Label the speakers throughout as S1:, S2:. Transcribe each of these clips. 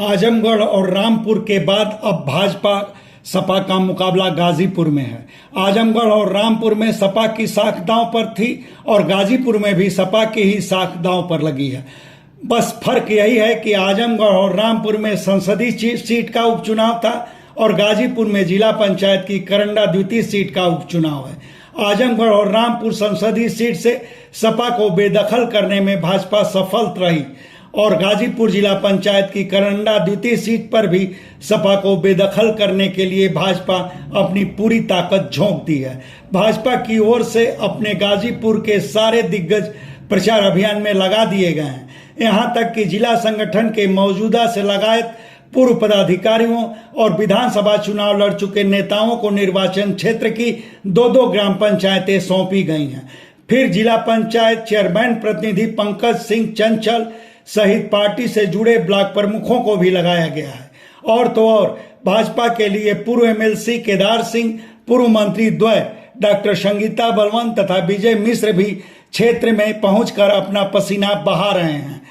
S1: आजमगढ़ और रामपुर के बाद अब भाजपा सपा का मुकाबला गाजीपुर में है। आजमगढ़ और रामपुर में सपा की साख दांव पर थी और गाजीपुर में भी सपा की ही साख दांव पर लगी है। बस फर्क यही है कि आजमगढ़ और रामपुर में संसदीय सीट का उपचुनाव था और गाजीपुर में जिला पंचायत की करंडा द्वितीय सीट का उपचुनाव है। आजमगढ़ और रामपुर संसदीय सीट से सपा को बेदखल करने में भाजपा सफल रही और गाजीपुर जिला पंचायत की करंडा द्वितीय सीट पर भी सपा को बेदखल करने के लिए भाजपा अपनी पूरी ताकत झोंक दी है। भाजपा की ओर से अपने गाजीपुर के सारे दिग्गज प्रचार अभियान में लगा दिए गए हैं। यहां तक कि जिला संगठन के मौजूदा से लगायत पूर्व पदाधिकारियों और विधानसभा चुनाव लड़ चुके नेताओं को निर्वाचन क्षेत्र की 2-2 ग्राम पंचायतें सौंपी गई हैं। फिर जिला पंचायत चेयरमैन प्रतिनिधि पंकज सिंह चंचल सहित पार्टी से जुड़े ब्लॉक प्रमुखों को भी लगाया गया है। और तो और भाजपा के लिए पूर्व एमएलसी केदार सिंह, पूर्व मंत्री द्वय डॉक्टर संगीता बलवंत तथा विजय मिश्र भी क्षेत्र में पहुंचकर अपना पसीना बहा रहे हैं।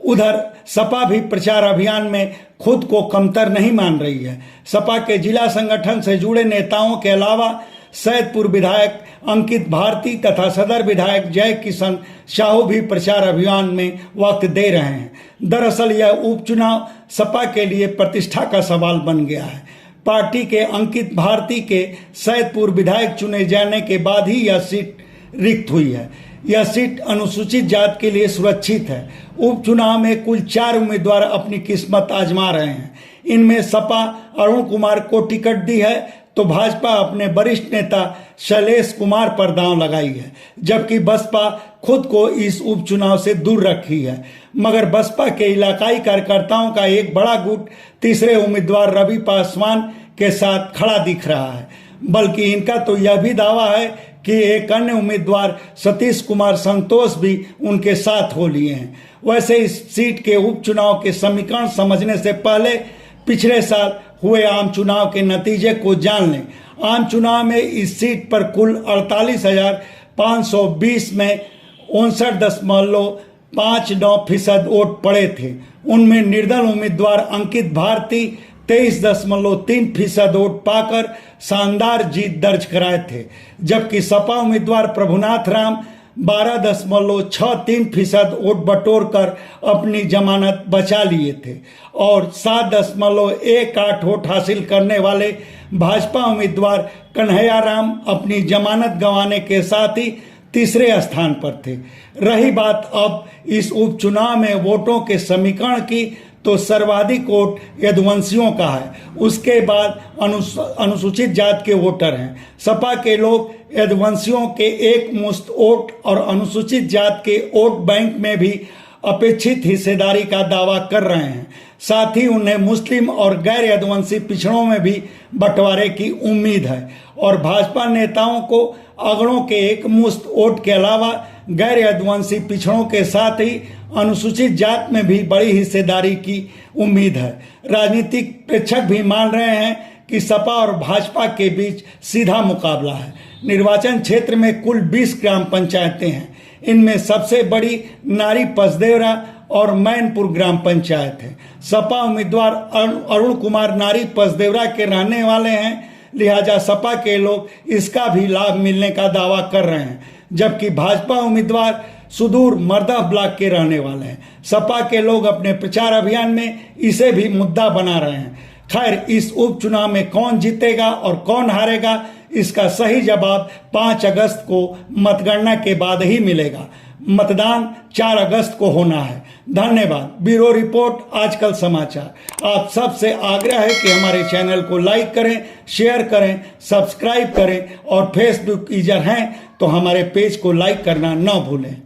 S1: उधर सपा भी प्रचार अभियान में खुद को कमतर नहीं मान रही है। सपा के जिला संगठन से जुड़े नेताओं के अलावा सैदपुर विधायक अंकित भारती तथा सदर विधायक जय किशन साहू भी प्रचार अभियान में वक्त दे रहे हैं। दरअसल यह उपचुनाव सपा के लिए प्रतिष्ठा का सवाल बन गया है। पार्टी के अंकित भारती के सैदपुर विधायक चुने जाने के बाद ही यह सीट रिक्त हुई है। यह सीट अनुसूचित जाति के लिए सुरक्षित है। उपचुनाव में कुल 4 उम्मीदवार अपनी किस्मत आजमा रहे हैं। इनमें सपा अरुण कुमार को टिकट दी है तो भाजपा अपने वरिष्ठ नेता शैलेश कुमार पर दांव लगाई है, जबकि बसपा खुद को इस उपचुनाव से दूर रखी है। मगर बसपा के इलाकाई कार्यकर्ताओं का एक बड़ा गुट तीसरे उम्मीदवार रवि पासवान के साथ खड़ा दिख रहा है। बल्कि इनका तो यह भी दावा है कि एक अन्य उम्मीदवार सतीश कुमार संतोष भी उनके साथ हो लिए हैं। वैसे इस सीट के उपचुनाव के समीकरण समझने से पहले पिछले साल हुए आम चुनाव के नतीजे को जान लें। आम चुनाव में इस सीट पर कुल 48,520 में 59.59% वोट पड़े थे। उनमें निर्दल उम्मीदवार अंकित भारती 23.3% वोट पाकर शानदार जीत दर्ज कराए थे, जबकि सपा उम्मीदवार प्रभुनाथ राम 12.63% वोट बटोरकर अपनी जमानत बचा लिए थे और 7.18 वोट हासिल करने वाले भाजपा उम्मीदवार कन्हैया राम अपनी जमानत गंवाने के साथ ही तीसरे स्थान पर थे। रही बात अब इस उपचुनाव में वोटों के समीकरण की, तो सर्वाधिक वोट यदुवंशियों का है। उसके बाद अनुसूचित जाति के वोटर हैं। सपा के लोग यदुवंशियों के एक मुश्त वोट और अनुसूचित जाति के वोट बैंक में भी अपेक्षित हिस्सेदारी का दावा कर रहे हैं। साथ ही उन्हें मुस्लिम और गैर यदुवंशी पिछड़ों में भी बंटवारे की उम्मीद है और भाजपा नेताओं को अगड़ों के एक मुश्त वोट के अलावा गैर यदुवंशी पिछड़ों के साथ ही अनुसूचित जाति में भी बड़ी हिस्सेदारी की उम्मीद है। राजनीतिक प्रेक्षक भी मान रहे हैं कि सपा और भाजपा के बीच सीधा मुकाबला है। निर्वाचन क्षेत्र में कुल 20 ग्राम पंचायतें हैं। इनमें सबसे बड़ी नारी पसदेवरा और मैनपुर ग्राम पंचायत है। सपा उम्मीदवार अरुण कुमार नारी पसदेवरा के रहने वाले हैं, लिहाजा सपा के लोग इसका भी लाभ मिलने का दावा कर रहे हैं, जबकि भाजपा उम्मीदवार सुदूर मर्दा ब्लॉक के रहने वाले हैं। सपा के लोग अपने प्रचार अभियान में इसे भी मुद्दा बना रहे हैं। खैर, इस उपचुनाव में कौन जीतेगा और कौन हारेगा, इसका सही जवाब 5 अगस्त को मतगणना के बाद ही मिलेगा। मतदान 4 अगस्त को होना है। धन्यवाद। ब्यूरो रिपोर्ट, आजकल समाचार। आप सबसे आग्रह है कि हमारे चैनल को लाइक करें, शेयर करें, सब्सक्राइब करें और फेसबुक यूजर हैं तो हमारे पेज को लाइक करना न भूलें।